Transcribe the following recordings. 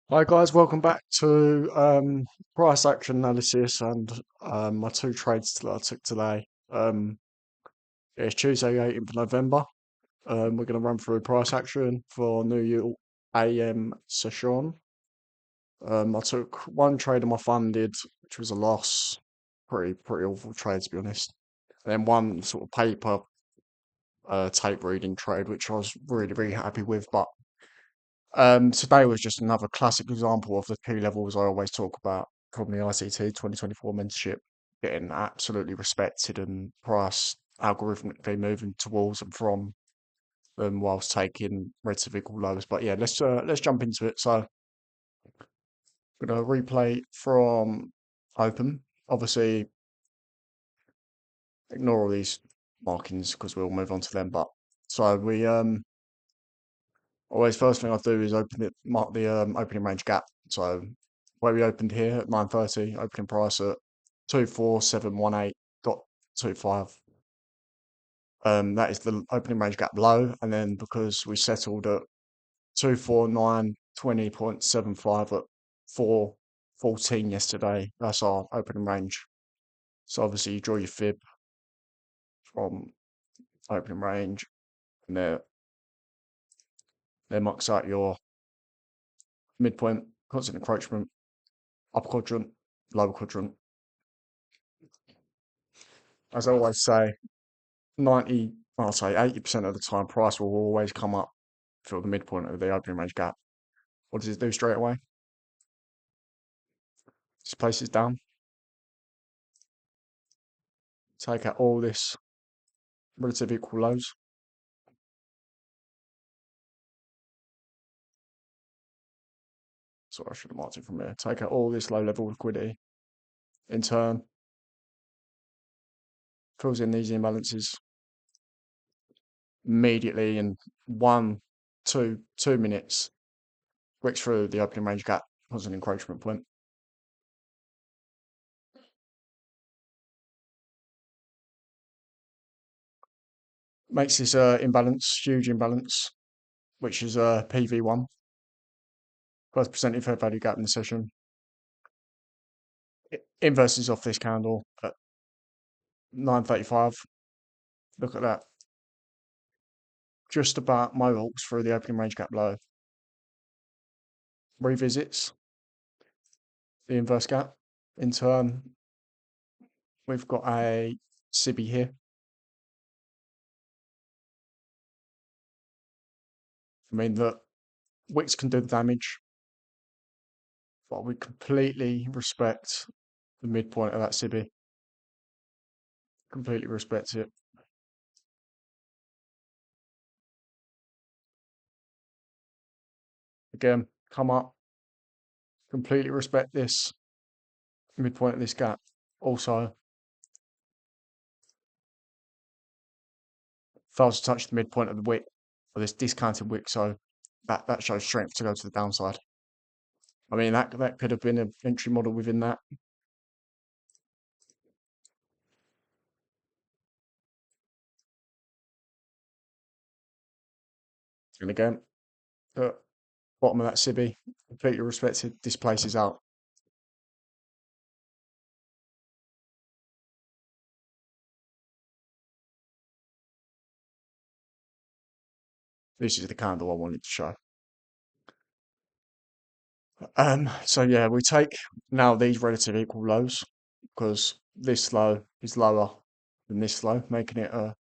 Hi guys, welcome back to price action analysis and my two trades that I took today. It's Tuesday, 18th of November. We're going to run through price action for New York AM session. I took one trade on my funded, which was a loss. Pretty awful trade to be honest. And then one sort of paper tape reading trade, which I was really happy with. But today was just another classic example of the key levels I always talk about from the ICT 2024 mentorship getting absolutely respected and price algorithmically moving towards and from them whilst taking relative equal lows. But yeah, let's jump into it. So I'm gonna replay from open. Obviously, ignore all these markings because we'll move on to them. But so we always first thing I do is mark the opening range gap. So where we opened here at 9:30, opening price at 24718.25. That is the opening range gap low, and then because we settled at 24920.75 at 414 yesterday, that's our opening range. So obviously you draw your fib from opening range, and there marks out your midpoint, constant encroachment, upper quadrant, lower quadrant. As I always say, 90, I'll say 80% of the time, price will always come up for the midpoint of the opening range gap. What does it do straight away? Displaces down. Take out all this relative equal lows. So I should have marked it from here. Take out all this low level liquidity. In turn, fills in these imbalances immediately in 2 minutes. Breaks through the opening range gap, was an encroachment point. Makes this imbalance, huge imbalance, which is PV1, first percentage fair value gap in the session. It inverses off this candle at 9:35. Look at that. Just about mohawks through the opening range gap low. Revisits the inverse gap. In turn, we've got a SIBI here. I mean, the wicks can do the damage, but we completely respect the midpoint of that SIBI. Completely respect it. Again, come up. Completely respect this midpoint of this gap. Also, fails to touch the midpoint of the wick, or this discounted wick, so that shows strength to go to the downside. I mean, that could have been an entry model within that. And again, the bottom of that SIBI, completely respected, displaces out. This is the candle I wanted to show. So yeah, we take now these relative equal lows because this low is lower than this low, making it a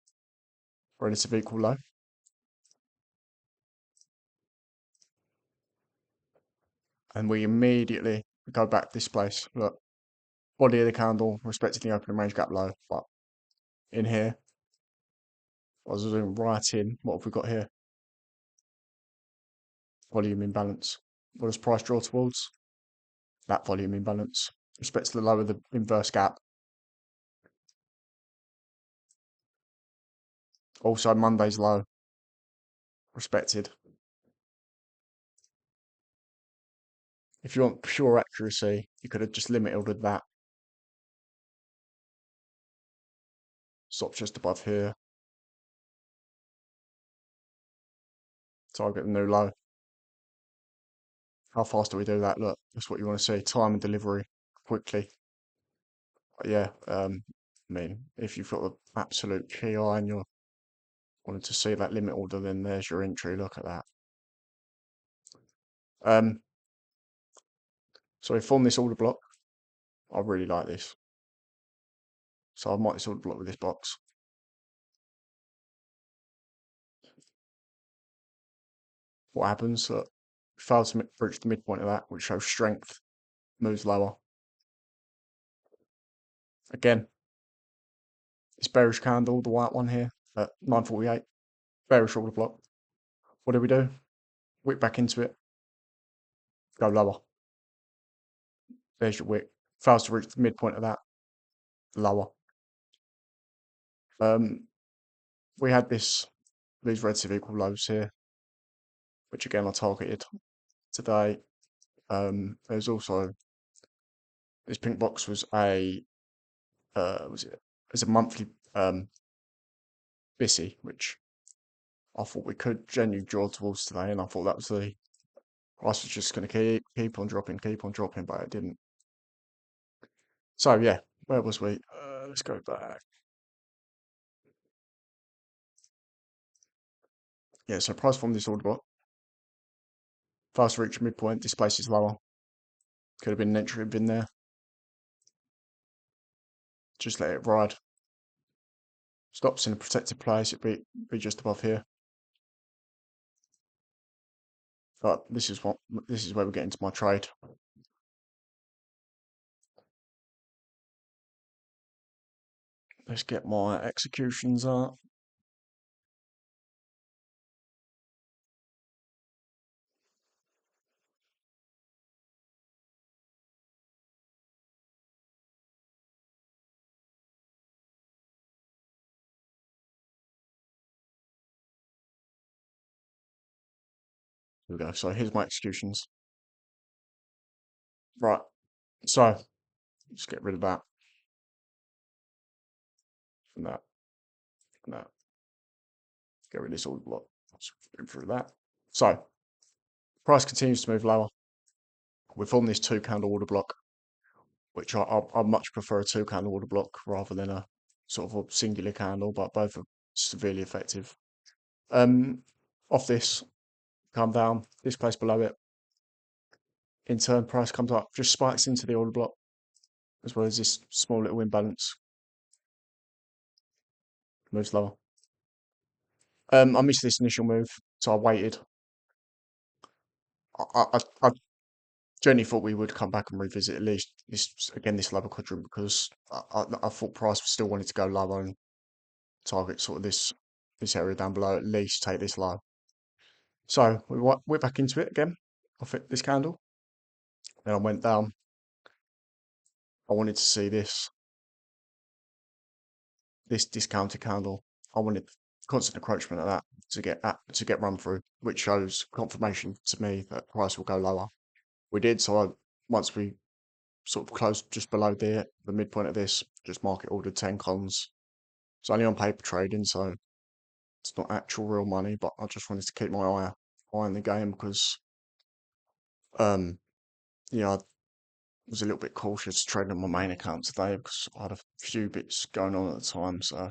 relative equal low. And we immediately go back to this place. Look, body of the candle respecting the opening range gap low, but in here, I was zooming right in. What have we got here? Volume imbalance. What does price draw towards? That volume imbalance. Respect to the lower the inverse gap. Also Monday's low. Respected. If you want pure accuracy, you could have just limited with that. Stop just above here. Target the new low. How fast do we do that? Look, that's what you want to see. Time and delivery quickly. But yeah, I mean, if you've got the absolute key eye and you're wanting to see that limit order, then there's your entry. Look at that. Um, so we form this order block. I really like this. So I might this order block with this box. What happens? Look, fails to reach the midpoint of that, which shows strength, moves lower. Again, this bearish candle, the white one here at 948, bearish order block. What do? Wick back into it, go lower. There's your wick. Fails to reach the midpoint of that, lower. We had these relative equal lows here, which again I targeted today. There's also this pink box was a monthly BISI, which I thought we could genuinely draw towards today, and I thought that was the price was just going to keep on dropping, but it didn't. So yeah, where was we? Let's go back. Yeah, so price from this order block, fast reach midpoint, displaces lower. Could have been an entry, been there. Just let it ride. Stops in a protected place. It'd be just above here. But this is where we get into my trade. Let's get my executions up. Here we go. So here's my executions. Right. So let's get rid of that. And that. And that. Get rid of this order block. Let's go through that. So price continues to move lower. We form this 2 candle order block, which I much prefer a 2 candle order block rather than a sort of a singular candle, but both are severely effective. Off this, come down, this place below it. In turn, price comes up, just spikes into the order block, as well as this small little imbalance. Moves lower. I missed this initial move, so I waited. I genuinely thought we would come back and revisit at least this lower quadrant because I thought price still wanted to go lower and target sort of this area down below, at least take this low. So we're back into it again. Off it this candle. Then I went down. I wanted to see this discounted candle. I wanted constant encroachment of that to get run through, which shows confirmation to me that price will go lower. We did, so once we sort of closed just below the midpoint of this, just market ordered 10 cons. It's only on paper trading, so it's not actual real money, but I just wanted to keep my eye on the game because yeah, I was a little bit cautious trading on my main account today because I had a few bits going on at the time. So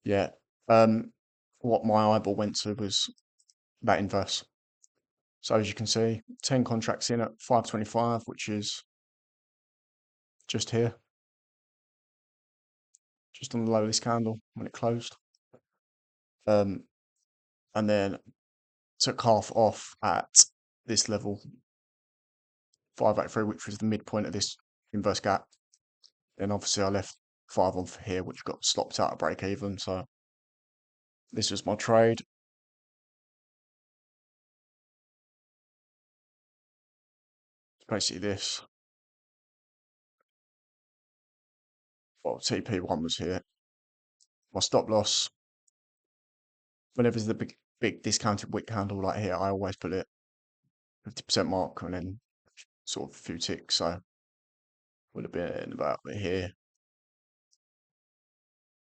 yeah, what my eyeball went to was that inverse. So as you can see, 10 contracts in at 525, which is just here, just on the low of this candle when it closed. And then took half off at this level, 583, which was the midpoint of this inverse gap. Then obviously I left 5 on for here, which got stopped out at break even. So this was my trade. It's basically this. Well, TP1 was here. My stop loss, whenever there's the big discounted wick candle like here, I always put it 50% mark and then sort of a few ticks. So would have been about here.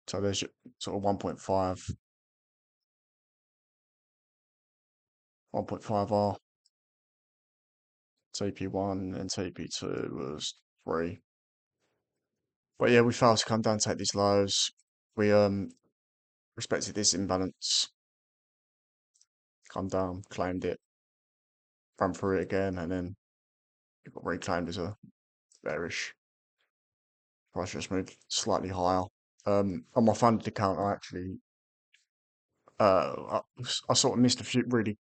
So there's your sort of 1.5, 1.5R. TP1 and TP2 was 3. But yeah, we failed to come down, take these lows. We respected this imbalance, come down, claimed it, ran through it again, and then it got reclaimed as a bearish. Price just moved slightly higher. On my funded account, I actually I sort of missed a few really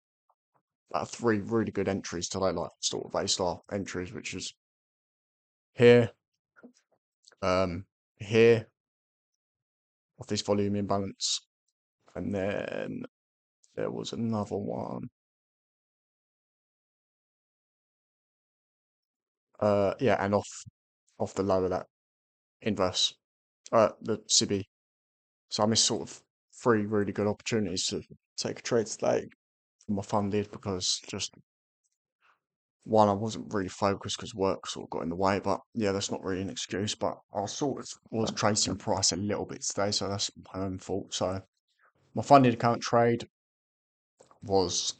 three really good entries today, like sort of A-star entries, which is here, um, here of this volume imbalance, and then there was another one. Yeah, and off the low of that inverse, the CB. So I missed sort of three really good opportunities to take a trade today from my funded because just one, I wasn't really focused because work sort of got in the way. But yeah, that's not really an excuse. But I sort of was tracing price a little bit today, so that's my own fault. So my funded account trade was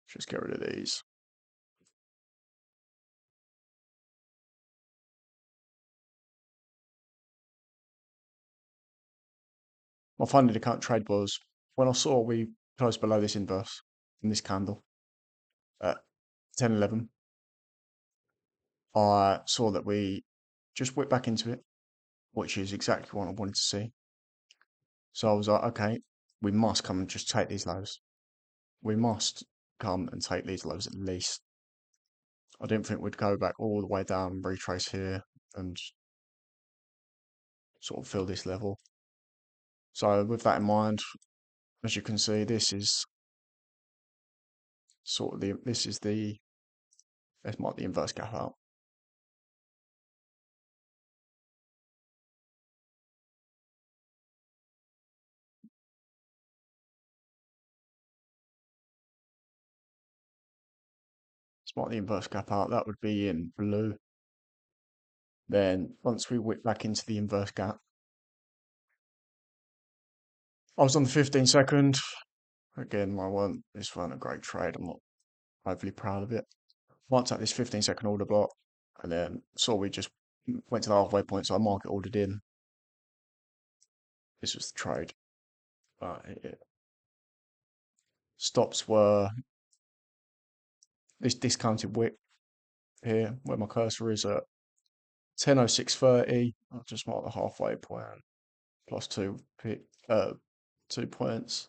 just get rid of these. My funded account trade was when I saw we closed below this inverse in this candle at 10:11. I saw that we just whipped back into it, which is exactly what I wanted to see. So I was like, okay, we must come and just take these lows. We must come and take these lows at least. I didn't think we'd go back all the way down, retrace here, and sort of fill this level. So with that in mind, as you can see, this is sort of let's mark the inverse gap out. Let's mark the inverse gap out. That would be in blue. Then once we whip back into the inverse gap, I was on the 15-second. Again, this weren't a great trade. I'm not overly proud of it. Once at this 15-second order block, and then saw we just went to the halfway point, so I market ordered in. This was the trade. Stops were this discounted wick here, where my cursor is at 10:06:30. I'll just mark the halfway point plus 2 points.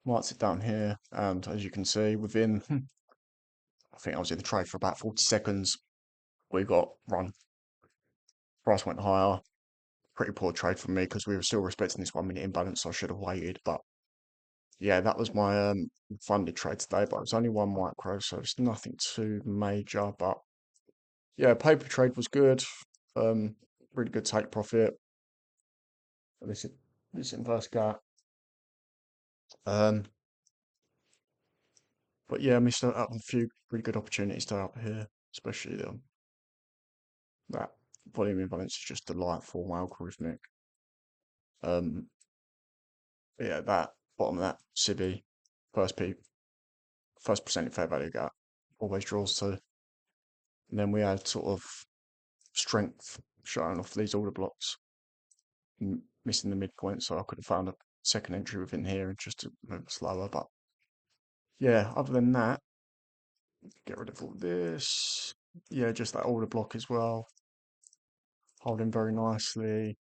Marks it down here, and as you can see, within I think I was in the trade for about 40 seconds. We got run. Price went higher. Pretty poor trade from me because we were still respecting this 1 minute imbalance, so I should have waited. But yeah, that was my funded trade today, but it was only one micro, so it's nothing too major. But yeah, paper trade was good. Really good take profit. This this inverse gap. Um, but yeah, I missed out on a few really good opportunities to up here, especially that volume imbalance is just delightful, algorithmic. Um, yeah, that bottom of that CB first P first percentage fair value gap always draws to. And then we had sort of strength showing off these order blocks, missing the midpoint, so I could have found a second entry within here and just to move slower. But yeah, other than that, get rid of all this. Yeah, just that order block as well, holding very nicely.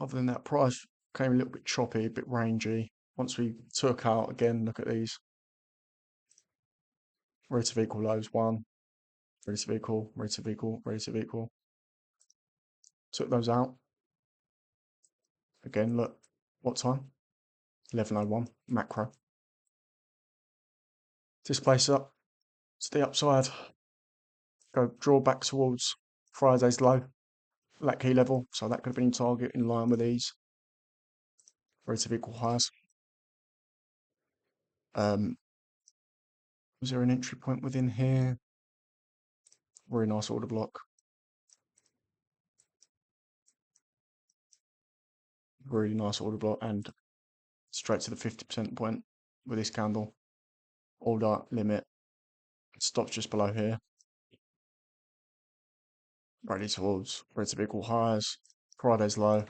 Other than that, price came a little bit choppy, a bit rangy. Once we took out again, look at these. Rate of equal lows 1, rate of equal, rate of equal, rate of equal. Took those out. Again, look, what time? 11:01, macro. Displace up to the upside. Go draw back towards Friday's low, that key level. So that could have been target in line with these. Rate of equal highs. Was there an entry point within here? Very nice order block. Really nice order block and straight to the 50% point with this candle. order limit stops just below here. Ready towards red to equal highs. Friday's low.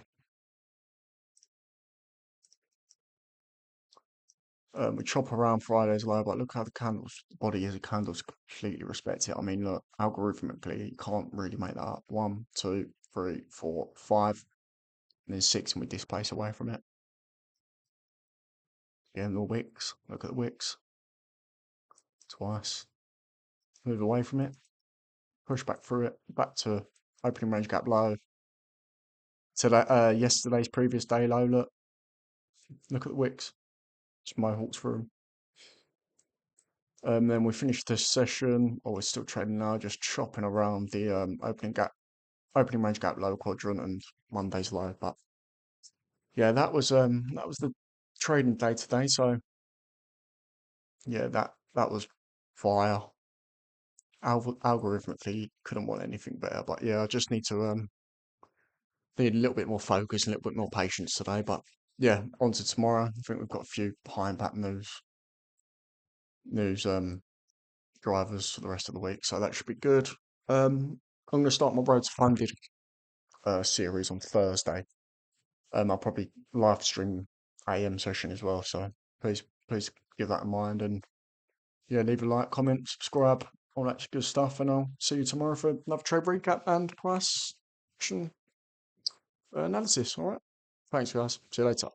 We chop around Friday's low, but look how the candles body is. The candles completely respect it. I mean, look, algorithmically, you can't really make that up. 1, 2, 3, 4, 5, and then 6, and we displace away from it. Again, the wicks. Look at the wicks. Twice. Move away from it. Push back through it. Back to opening range gap low. So that yesterday's previous day low. Look at the wicks. Just mohawks through them. Then we finished this session, or we're still trading now, just chopping around the opening range gap low quadrant and Monday's low. But yeah, that was the trading day today. So yeah, that was fire. Algorithmically, couldn't want anything better. But yeah, I just need a little bit more focus, a little bit more patience today. But yeah, on to tomorrow. I think we've got a few high impact news drivers for the rest of the week, so that should be good. I'm going to start my Road to Funded series on Thursday. I'll probably live stream AM session as well, so please give that in mind, and yeah, leave a like, comment, subscribe, all that good stuff, and I'll see you tomorrow for another trade recap and price action analysis. All right, thanks guys, see you later.